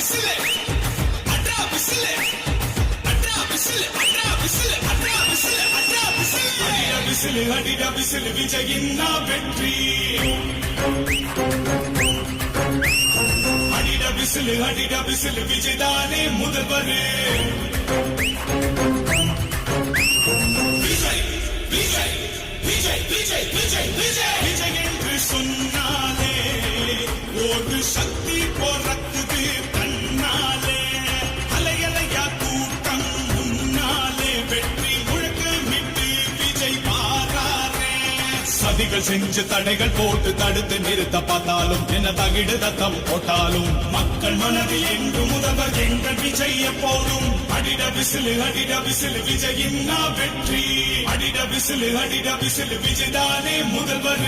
whistle அட்ரா whistle அட்ரா whistle அட்ரா விசிலு அட்ரா விசிலு அட்ரா விசிலு அடிடா விசிலு அடிடா விசிலு விஜயின் வெற்றி அடிடா விசிலு விஜய் தானே முதல்வர் விஜய் விஜய் விஜய் விஜய் விஜய் விஜய் விஜய் என்று சொன்னாலே ஒரு சக்தி பிறக்குது தன்னாலே அலையலையா கூட்டம் முன்னாலே வெற்றி முழக்கமிட்டு விஜய் பாராரே சதிகள் செஞ்சு தடைகள் போட்டு தடுத்து நிறுத்த பார்த்தாலும் என்ன தகிடு தத்தம் போட்டாலும் மக்கள் மனதில் என்று முதல்வர் எங்கள் விஜய் எப்போதும் அடிட விசிலு விஜயின் வெற்றி அடிட விசிலு விஜய் தானே முதல்வர்